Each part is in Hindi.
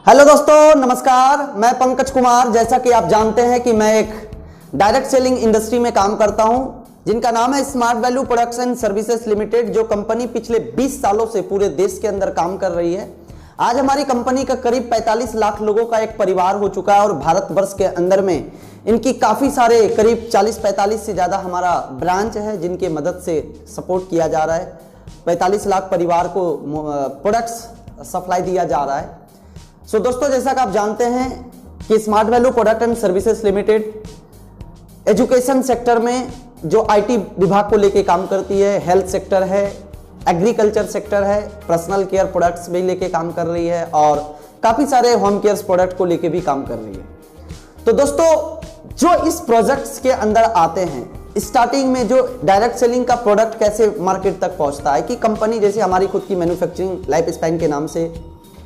हेलो दोस्तों, नमस्कार। मैं पंकज कुमार। जैसा कि आप जानते हैं कि मैं एक डायरेक्ट सेलिंग इंडस्ट्री में काम करता हूं, जिनका नाम है smart value products and services limited, जो कंपनी पिछले 20 सालों से पूरे देश के अंदर काम कर रही है। आज हमारी कंपनी का करीब 45 लाख लोगों का एक परिवार हो चुका है और भारतवर्ष के अंदर में इनकी काफ़ी सारे करीब 40-45 से ज़्यादा हमारा ब्रांच है, जिनके मदद से सपोर्ट किया जा रहा है। 45 लाख परिवार को प्रोडक्ट्स सप्लाई दिया जा रहा है। सो दोस्तों, जैसा कि आप जानते हैं कि smart value product and services limited education sector में जो आईटी विभाग को लेके काम करती है, हेल्थ सेक्टर है, एग्रीकल्चर सेक्टर है, पर्सनल केयर प्रोडक्ट्स भी लेके काम कर रही है और काफ़ी सारे होम केयर प्रोडक्ट को लेके भी काम कर रही है। तो दोस्तों, जो इस प्रोजेक्ट्स के अंदर आते हैं, स्टार्टिंग में जो डायरेक्ट सेलिंग का प्रोडक्ट कैसे मार्केट तक पहुंचता है कि कंपनी जैसे हमारी खुद की मैन्युफैक्चरिंग लाइफ स्पैन के नाम से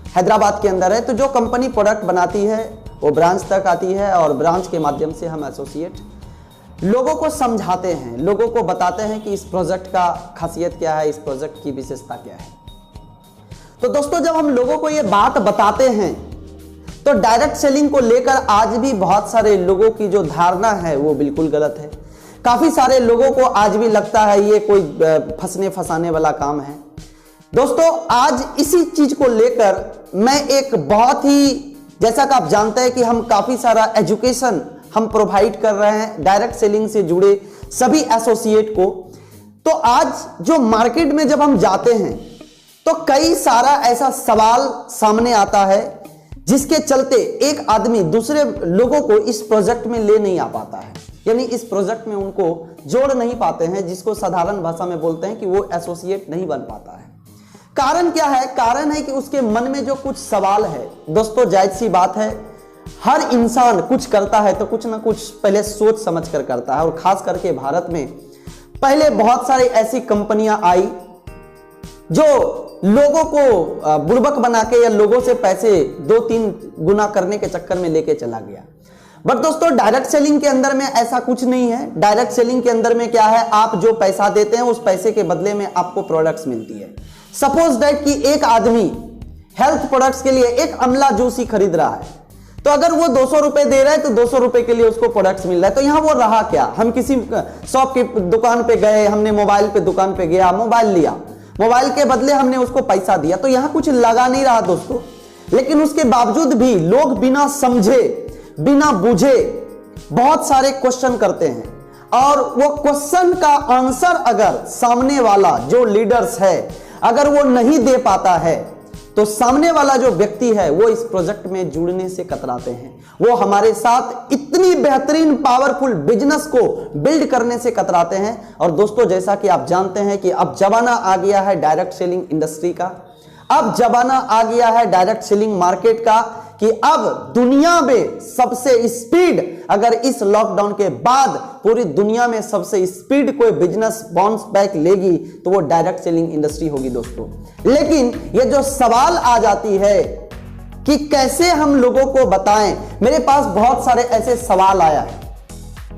हैदराबाद के अंदर है, तो जो कंपनी प्रोडक्ट बनाती है वो ब्रांच तक आती है और ब्रांच के माध्यम से हम एसोसिएट लोगों को समझाते हैं, लोगों को बताते हैं कि इस प्रोजेक्ट का खासियत क्या है, इस प्रोजेक्ट की विशेषता क्या है। तो दोस्तों, जब हम लोगों को ये बात बताते हैं तो डायरेक्ट सेलिंग को लेकर आज भी बहुत सारे लोगों की जो धारणा है वो बिल्कुल गलत है। काफी सारे लोगों को आज भी लगता है ये कोई फंसने फंसाने वाला काम है। दोस्तों, आज इसी चीज को लेकर मैं एक बहुत ही, जैसा कि आप जानते हैं कि हम काफी सारा एजुकेशन हम प्रोवाइड कर रहे हैं डायरेक्ट सेलिंग से जुड़े सभी एसोसिएट को। तो आज जो मार्केट में जब हम जाते हैं तो कई सारा ऐसा सवाल सामने आता है जिसके चलते एक आदमी दूसरे लोगों को इस प्रोजेक्ट में ले नहीं आ पाता है, यानी इस प्रोजेक्ट में उनको जोड़ नहीं पाते हैं, जिसको साधारण भाषा में बोलते हैं कि वो एसोसिएट नहीं बन पाता है। कारण क्या है? कारण है कि उसके मन में जो कुछ सवाल है। दोस्तों, जायज सी बात है, हर इंसान कुछ करता है तो कुछ ना कुछ पहले सोच समझ कर करता है, और खास करके भारत में पहले बहुत सारी ऐसी कंपनियां आई जो लोगों को बुड़बक बना के या लोगों से पैसे 2-3 गुना करने के चक्कर में लेके चला गया। बट दोस्तों, डायरेक्ट सेलिंग के अंदर में ऐसा कुछ नहीं है। डायरेक्ट सेलिंग के अंदर में क्या है, आप जो पैसा देते हैं उस पैसे के बदले में आपको प्रोडक्ट्स मिलती है। सपोज दैट कि एक आदमी हेल्थ प्रोडक्ट्स के लिए एक अमला जूस ही खरीद रहा है, तो अगर वो 200 रुपए दे रहा है तो 200 रुपए के लिए उसको प्रोडक्ट्स मिल रहा है। तो यहां वो रहा क्या? हम किसी शॉप की दुकान पे गए, हमने मोबाइल पे दुकान पे गया, मोबाइल लिया, मोबाइल के बदले हमने उसको पैसा दिया, तो यहां कुछ लगा नहीं रहा दोस्तों। लेकिन उसके बावजूद भी लोग बिना समझे, बिना बुझे बहुत सारे क्वेश्चन करते हैं, और वो क्वेश्चन का आंसर अगर सामने वाला जो लीडर्स है अगर वो नहीं दे पाता है तो सामने वाला जो व्यक्ति है वो इस प्रोजेक्ट में जुड़ने से कतराते हैं, वो हमारे साथ इतनी बेहतरीन पावरफुल बिजनेस को बिल्ड करने से कतराते हैं। और दोस्तों, जैसा कि आप जानते हैं कि अब जमाना आ गया है डायरेक्ट सेलिंग इंडस्ट्री का, अब जमाना आ गया है डायरेक्ट सेलिंग मार्केट का, कि अब दुनिया में सबसे स्पीड, अगर इस लॉकडाउन के बाद पूरी दुनिया में सबसे स्पीड कोई बिजनेस बाउंस बैक लेगी तो वो डायरेक्ट सेलिंग इंडस्ट्री होगी दोस्तों। लेकिन ये जो सवाल आ जाती है कि कैसे हम लोगों को बताएं, मेरे पास बहुत सारे ऐसे सवाल आया है,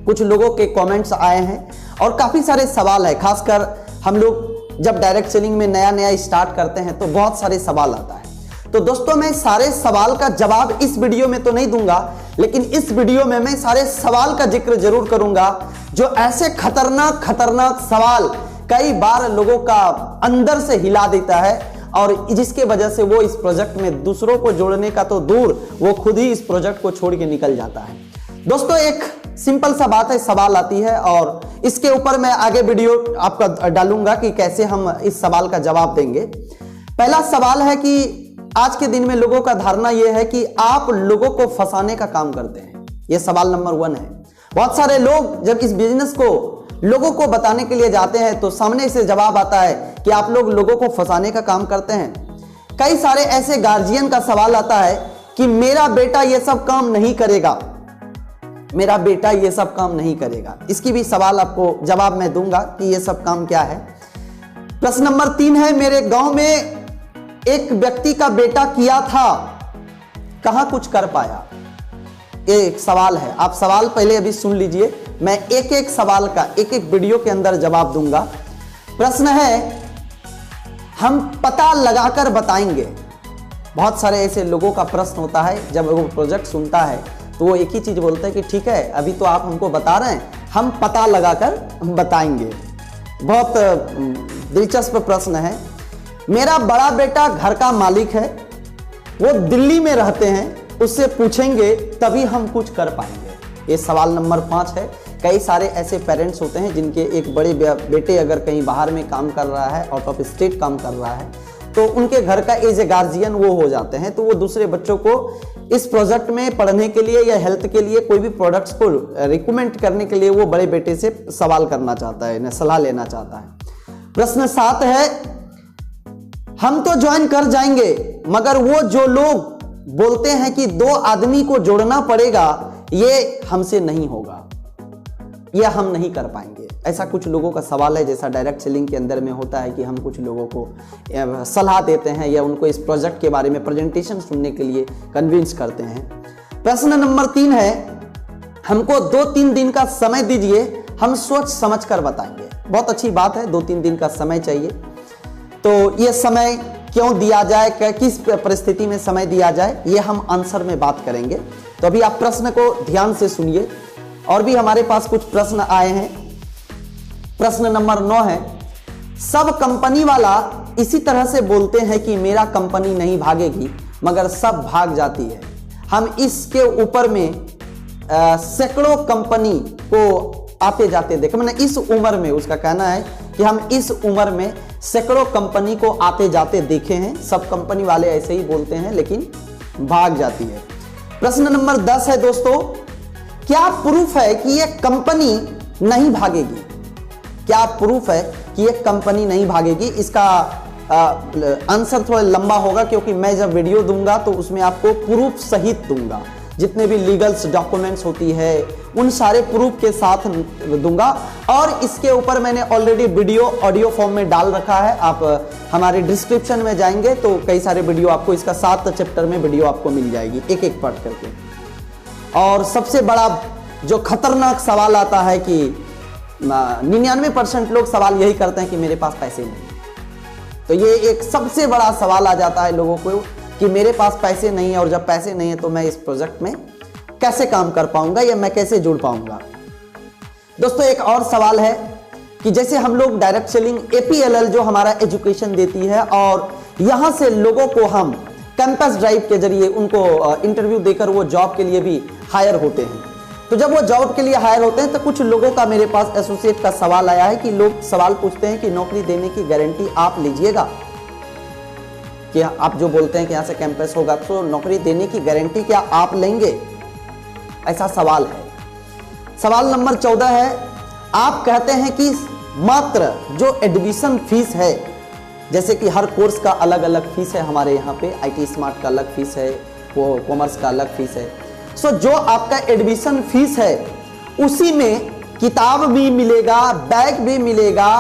कुछ लोगों के कमेंट्स आए हैं और काफी सारे सवाल है। खासकर हम लोग जब डायरेक्ट सेलिंग में नया नया स्टार्ट करते हैं तो बहुत सारे सवाल आता है। तो दोस्तों, मैं सारे सवाल का जवाब इस वीडियो में तो नहीं दूंगा, लेकिन इस वीडियो में मैं सारे सवाल का जिक्र जरूर करूंगा जो ऐसे खतरनाक खतरनाक सवाल कई बार लोगों का अंदर से हिला देता है, और जिसके वजह से वो इस प्रोजेक्ट में दूसरों को जोड़ने का तो दूर, वो खुद ही इस प्रोजेक्ट को छोड़ के निकल जाता है। दोस्तों, एक सिंपल सा बात है, सवाल आती है और इसके ऊपर मैं आगे वीडियो आपका डालूंगा कि कैसे हम इस सवाल का जवाब देंगे। पहला सवाल है कि आज के दिन में लोगों का धारणा यह है कि आप लोगों को फंसाने का काम करते हैं। यह सवाल नंबर 1 है। बहुत सारे लोग जब इस बिजनेस को लोगों को बताने के लिए जाते हैं तो सामने से जवाब आता है कि आप लोग लोगों को फंसाने का काम करते हैं। कई सारे ऐसे गार्जियन का सवाल आता है कि मेरा बेटा यह सब काम नहीं करेगा, मेरा बेटा ये सब काम नहीं करेगा। इसकी भी सवाल आपको जवाब मैं दूंगा कि ये सब काम क्या है। प्रश्न नंबर 3 है, मेरे गांव में एक व्यक्ति का बेटा किया था, कहां कुछ कर पाया। एक सवाल है, आप सवाल पहले अभी सुन लीजिए, मैं एक एक सवाल का एक एक वीडियो के अंदर जवाब दूंगा। प्रश्न है, हम पता लगाकर बताएंगे बहुत सारे ऐसे लोगों का प्रश्न होता है, जब वो प्रोजेक्ट सुनता है तो वो एक ही चीज़ बोलते हैं कि ठीक है अभी तो आप हमको बता रहे हैं, हम पता लगाकर बताएंगे। बहुत दिलचस्प प्रश्न है। मेरा बड़ा बेटा घर का मालिक है, वो दिल्ली में रहते हैं, उससे पूछेंगे तभी हम कुछ कर पाएंगे। ये सवाल नंबर 5 है। कई सारे ऐसे पेरेंट्स होते हैं जिनके एक बड़े बेटे अगर कहीं बाहर में काम कर रहा है, आउट ऑफ स्टेट काम कर रहा है, तो उनके घर का एज ए गार्जियन वो हो जाते हैं, तो वो दूसरे बच्चों को इस प्रोजेक्ट में पढ़ने के लिए या हेल्थ के लिए कोई भी प्रोडक्ट्स को रिकमेंड करने के लिए वो बड़े बेटे से सवाल करना चाहता है, सलाह लेना चाहता है। प्रश्न 7 है, हम तो ज्वाइन कर जाएंगे मगर वो जो लोग बोलते हैं कि 2 आदमी को जोड़ना पड़ेगा, ये हमसे नहीं होगा, यह हम नहीं कर पाएंगे। ऐसा कुछ लोगों का सवाल है, जैसा डायरेक्ट सेलिंग के अंदर में होता है कि हम कुछ लोगों को सलाह देते हैं या उनको इस प्रोजेक्ट के बारे में प्रेजेंटेशन सुनने के लिए कन्विंस करते हैं। प्रश्न नंबर 3 है, हमको 2-3 दिन का समय दीजिए, हम सोच समझ कर बताएंगे। बहुत अच्छी बात है, 2-3 दिन का समय चाहिए। तो ये समय क्यों दिया जाए, किस परिस्थिति में समय दिया जाए, ये हम आंसर में बात करेंगे। तो अभी आप प्रश्न को ध्यान से सुनिए। और भी हमारे पास कुछ प्रश्न आए हैं। प्रश्न नंबर 9 है, सब कंपनी वाला इसी तरह से बोलते हैं कि मेरा कंपनी नहीं भागेगी मगर सब भाग जाती है। हम इसके ऊपर में सैकड़ों कंपनी को आते जाते देखे, मैंने इस उम्र में, उसका कहना है कि हम इस उम्र में सैकड़ों कंपनी को आते जाते देखे हैं। सब कंपनी वाले ऐसे ही बोलते हैं लेकिन भाग जाती है। प्रश्न नंबर 10 है दोस्तों, क्या प्रूफ है कि ये कंपनी नहीं भागेगी? क्या प्रूफ है कि ये कंपनी नहीं भागेगी? इसका आंसर थोड़ा लंबा होगा क्योंकि मैं जब वीडियो दूंगा तो उसमें आपको प्रूफ सहित दूंगा, जितने भी लीगल्स डॉक्यूमेंट्स होती है उन सारे प्रूफ के साथ दूंगा। और इसके ऊपर मैंने ऑलरेडी वीडियो ऑडियो फॉर्म में डाल रखा है। आप हमारे डिस्क्रिप्शन में जाएंगे तो कई सारे वीडियो आपको, इसका 7 चैप्टर में वीडियो आपको मिल जाएगी, एक एक पार्ट करके। और सबसे बड़ा जो खतरनाक सवाल आता है कि 99% लोग सवाल यही करते हैं कि मेरे पास पैसे नहीं। तो ये एक सबसे बड़ा सवाल आ जाता है लोगों को कि मेरे पास पैसे नहीं है, और जब पैसे नहीं है तो मैं इस प्रोजेक्ट में कैसे काम कर पाऊंगा या मैं कैसे जुड़ पाऊंगा। दोस्तों एक और सवाल है कि जैसे हम लोग डायरेक्ट सेलिंग APLL जो हमारा एजुकेशन देती है, और यहां से लोगों को हम कैंपस ड्राइव के जरिए उनको इंटरव्यू देकर वो जॉब के लिए भी हायर होते हैं। तो जब वो जॉब के लिए हायर होते हैं तो कुछ लोगों का मेरे पास एसोसिएट का सवाल आया है कि लोग सवाल पूछते हैं कि नौकरी देने की गारंटी आप लीजिएगा, कि आप जो बोलते हैं कि यहाँ से कैंपस होगा तो नौकरी देने की गारंटी क्या आप लेंगे? ऐसा सवाल है। सवाल नंबर 14 है, आप कहते हैं कि मात्र जो एडमिशन फीस है, जैसे कि हर कोर्स का अलग अलग फीस है, हमारे यहाँ पे IT स्मार्ट का अलग फीस है, वो कॉमर्स का अलग फीस है। सो जो आपका एडमिशन फीस है उसी में किताब भी मिलेगा, बैग भी मिलेगा,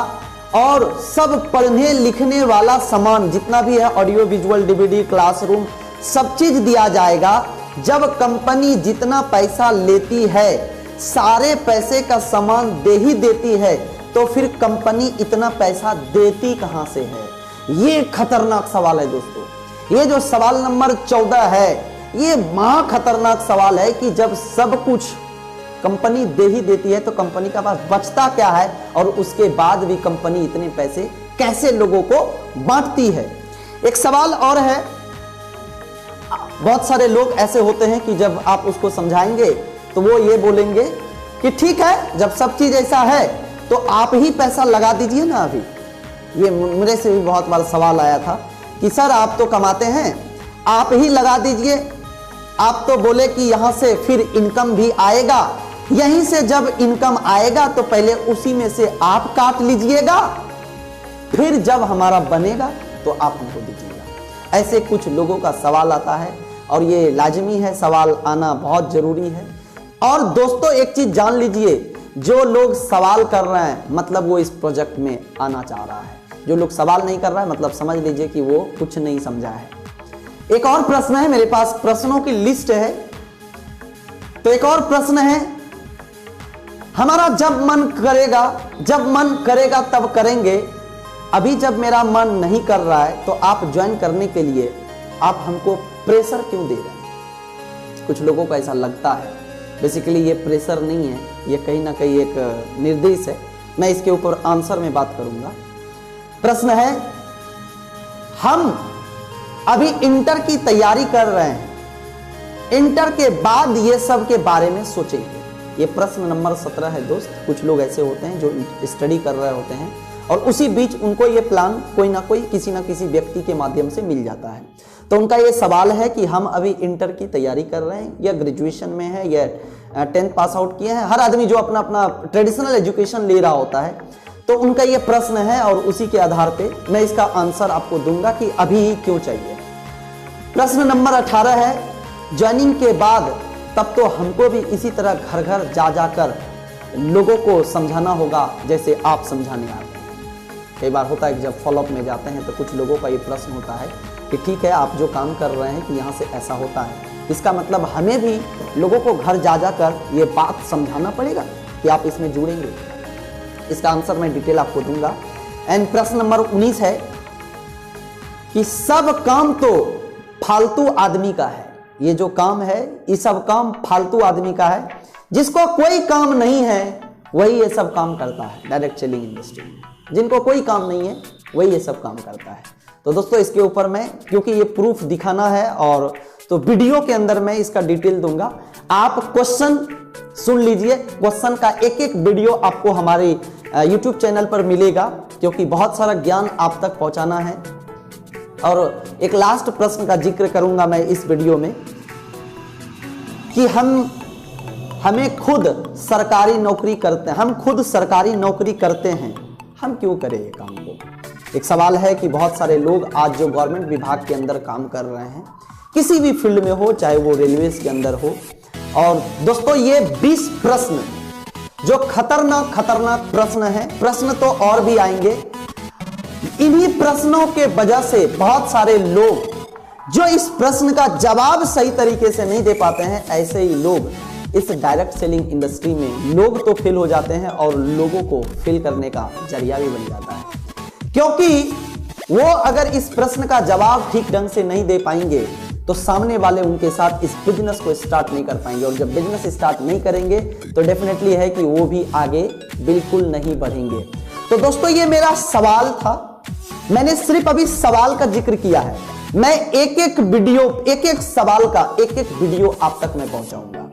और सब पढ़ने लिखने वाला सामान जितना भी है, ऑडियो विजुअल DVD क्लासरूम, सब चीज दिया जाएगा। जब कंपनी जितना पैसा लेती है, सारे पैसे का सामान दे ही देती है, तो फिर कंपनी इतना पैसा देती कहां से है? ये खतरनाक सवाल है दोस्तों। ये जो सवाल नंबर 14 है, ये महा खतरनाक सवाल है कि जब सब कुछ कंपनी दे ही देती है तो कंपनी का पास बचता क्या है, और उसके बाद भी कंपनी इतने पैसे कैसे लोगों को बांटती है। एक सवाल और है, बहुत सारे लोग ऐसे होते हैं कि जब आप उसको समझाएंगे तो वो ये बोलेंगे कि ठीक है, जब सब चीज ऐसा है तो आप ही पैसा लगा दीजिए ना। अभी ये मेरे से भी बहुत बार सवाल आया था कि सर आप तो कमाते हैं, आप ही लगा दीजिए। आप तो बोले कि यहां से फिर इनकम भी आएगा, यहीं से जब इनकम आएगा तो पहले उसी में से आप काट लीजिएगा, फिर जब हमारा बनेगा तो आप हमको दीजिएगा। ऐसे कुछ लोगों का सवाल आता है, और ये लाजमी है, सवाल आना बहुत जरूरी है। और दोस्तों एक चीज जान लीजिए, जो लोग सवाल कर रहे हैं मतलब वो इस प्रोजेक्ट में आना चाह रहा है। जो लोग सवाल नहीं कर रहा है मतलब समझ लीजिए कि वो कुछ नहीं समझा है। एक और प्रश्न है, मेरे पास प्रश्नों की लिस्ट है। तो एक और प्रश्न है, हमारा जब मन करेगा तब करेंगे। अभी जब मेरा मन नहीं कर रहा है तो आप ज्वाइन करने के लिए आप हमको प्रेशर क्यों दे रहे हैं? कुछ लोगों को ऐसा लगता है। बेसिकली ये प्रेशर नहीं है, ये कहीं ना कहीं एक निर्देश है। मैं इसके ऊपर आंसर में बात करूंगा। प्रश्न है, हम अभी इंटर की तैयारी कर रहे हैं, इंटर के बाद ये सब के बारे में सोचेंगे। ये प्रश्न नंबर 17 है दोस्त। कुछ लोग ऐसे होते हैं जो स्टडी कर रहे होते हैं और उसी बीच उनको ये प्लान कोई ना कोई किसी ना किसी व्यक्ति के माध्यम से मिल जाता है। तो उनका ये सवाल है कि हम अभी इंटर की तैयारी कर रहे हैं या ग्रेजुएशन में है या 10th पास आउट किए हैं। हर आदमी जो अपना अपना ट्रेडिशनल एजुकेशन ले रहा होता है, तो उनका ये प्रश्न है और उसी के आधार पे मैं इसका आंसर आपको दूंगा कि अभी ही क्यों चाहिए। प्रश्न नंबर 18 है, ज्वाइनिंग के बाद तब तो हमको भी इसी तरह घर घर जा जाकर लोगों को समझाना होगा जैसे आप समझाने आते हैं। कई बार होता है कि जब फॉलोअप में जाते हैं तो कुछ लोगों का ये प्रश्न होता है कि ठीक है, आप जो काम कर रहे हैं कि यहाँ से ऐसा होता है, इसका मतलब हमें भी लोगों को घर जा जाकर ये बात समझाना पड़ेगा कि आप इसमें जुड़ेंगे। इसका आंसर मैं डिटेल आपको दूंगा। एंड प्रश्न नंबर 19 है कि सब काम तो फालतू आदमी का है। ये जो काम है, ये सब काम फालतू आदमी का है। जिसको कोई काम नहीं है वही ये सब काम करता है डायरेक्ट सेलिंग इंडस्ट्री में। जिनको कोई काम नहीं है वही ये सब काम करता है। तो दोस्तों इसके ऊपर मैं, क्योंकि ये प्रूफ दिखाना है और तो वीडियो के अंदर मैं इसका डिटेल दूंगा। आप क्वेश्चन सुन लीजिए। क्वेश्चन का एक एक वीडियो आपको हमारे YouTube चैनल पर मिलेगा, क्योंकि बहुत सारा ज्ञान आप तक पहुंचाना है। और एक लास्ट प्रश्न का जिक्र करूंगा मैं इस वीडियो में कि हमें खुद सरकारी नौकरी करते हैं, हम खुद सरकारी नौकरी करते हैं, हम क्यों करें ये काम को? एक सवाल है कि बहुत सारे लोग आज जो गवर्नमेंट विभाग के अंदर काम कर रहे हैं, किसी भी फील्ड में हो, चाहे वो रेलवेज के अंदर हो। और दोस्तों ये 20 प्रश्न जो खतरनाक प्रश्न है, प्रश्न तो और भी आएंगे। इन्हीं प्रश्नों के वजह से बहुत सारे लोग जो इस प्रश्न का जवाब सही तरीके से नहीं दे पाते हैं, ऐसे ही लोग इस डायरेक्ट सेलिंग इंडस्ट्री में लोग तो फेल हो जाते हैं और लोगों को फेल करने का जरिया भी बन जाता है। क्योंकि वो अगर इस प्रश्न का जवाब ठीक ढंग से नहीं दे पाएंगे तो सामने वाले उनके साथ इस बिजनेस को स्टार्ट नहीं कर पाएंगे, और जब बिजनेस स्टार्ट नहीं करेंगे तो डेफिनेटली है कि वो भी आगे बिल्कुल नहीं बढ़ेंगे। तो दोस्तों ये मेरा सवाल था, मैंने सिर्फ अभी सवाल का जिक्र किया है। मैं एक एक वीडियो, एक एक सवाल का एक एक वीडियो आप तक मैं पहुंचाऊंगा।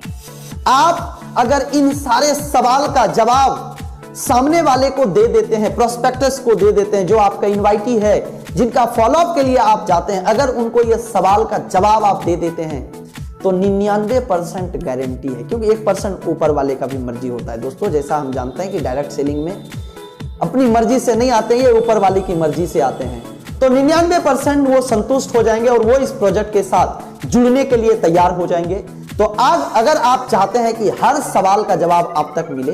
आप अगर इन सारे सवाल का जवाब सामने वाले को दे देते हैं, प्रोस्पेक्टस को दे देते हैं, जो आपका इनवाइटी है, जिनका फॉलोअप के लिए आप जाते हैं, अगर उनको यह सवाल का जवाब आप दे देते हैं तो 99% गारंटी है। क्योंकि 1% ऊपर वाले का भी मर्जी होता है दोस्तों। जैसा हम जानते हैं कि डायरेक्ट सेलिंग में अपनी मर्जी से नहीं आते, ये ऊपर वाले की मर्जी से आते हैं। तो 99% वो संतुष्ट हो जाएंगे और वो इस प्रोजेक्ट के साथ जुड़ने के लिए तैयार हो जाएंगे। तो आज अगर आप चाहते हैं कि हर सवाल का जवाब आप तक मिले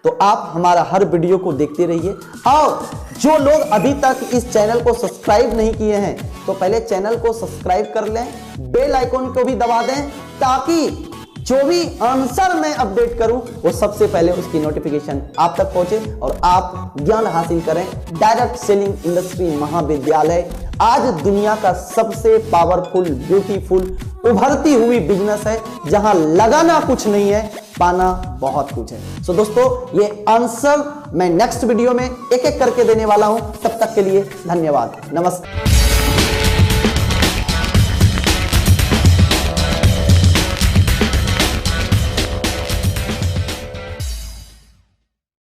तो आप हमारा हर वीडियो को देखते रहिए। और जो लोग अभी तक इस चैनल को सब्सक्राइब नहीं किए हैं तो पहले चैनल को सब्सक्राइब कर लें, बेल आइकॉन को भी दबा दें, ताकि जो भी आंसर मैं अपडेट करूं वो सबसे पहले उसकी नोटिफिकेशन आप तक पहुंचे और आप ज्ञान हासिल करें। डायरेक्ट सेलिंग इंडस्ट्री महाविद्यालय आज दुनिया का सबसे पावरफुल, ब्यूटीफुल, उभरती हुई बिजनेस है, जहां लगाना कुछ नहीं है, पाना बहुत कुछ है। सो दोस्तों ये आंसर मैं नेक्स्ट वीडियो में एक एक करके देने वाला हूं। तब तक के लिए धन्यवाद, नमस्कार।